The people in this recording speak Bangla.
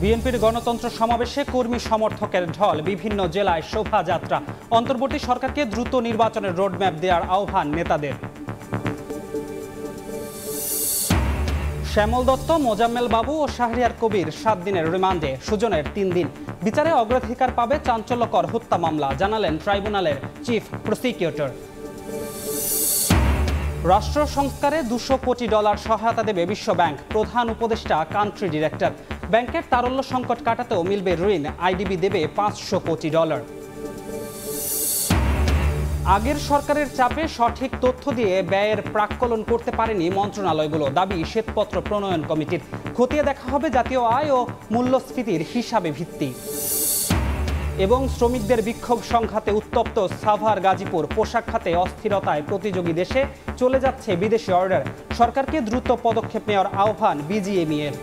বিএনপির গণতন্ত্র সমাবেশে কর্মী সমর্থকের ঢল, বিভিন্ন জেলায় শোভাযাত্রা। অন্তর্বর্তী সরকারকে দ্রুত নির্বাচনের রোডম্যাপ দেওয়ার আহ্বান নেতাদের। শ্যামল দত্ত, মোজাম্মেল বাবু ও শাহরিয়ার কবির 7 দিনের রিমান্ডে, সুজনের 3 দিন। বিচারে অগ্রাধিকার পাবে চাঞ্চল্যকর হত্যা মামলা, জানালেন ট্রাইব্যুনালের চিফ প্রসিকিউটর। রাষ্ট্র সংস্কারে $200 কোটি সহায়তা দেবে বিশ্বব্যাংক, প্রধান উপদেষ্টা কান্ট্রি ডিরেক্টর। ব্যাংকের তারল্য সংকট কাটাতেও মিলবে ঋণ, আইডিবি দেবে $500 কোটি। আগের সরকারের চাপে সঠিক তথ্য দিয়ে ব্যয়ের প্রাক্কলন করতে পারেনি মন্ত্রণালয়গুলো, দাবি শ্বেতপত্র প্রণয়ন কমিটির। খতিয়ে দেখা হবে জাতীয় আয় ও মূল্যস্ফীতির হিসাবে ভিত্তি। এবং শ্রমিকদের বিক্ষোভ সংঘাতে উত্তপ্ত সাভার গাজীপুর, পোশাক খাতে অস্থিরতায় প্রতিযোগী দেশে চলে যাচ্ছে বিদেশি অর্ডার। সরকারকে দ্রুত পদক্ষেপ নেওয়ার আহ্বান বিজিএমইএর।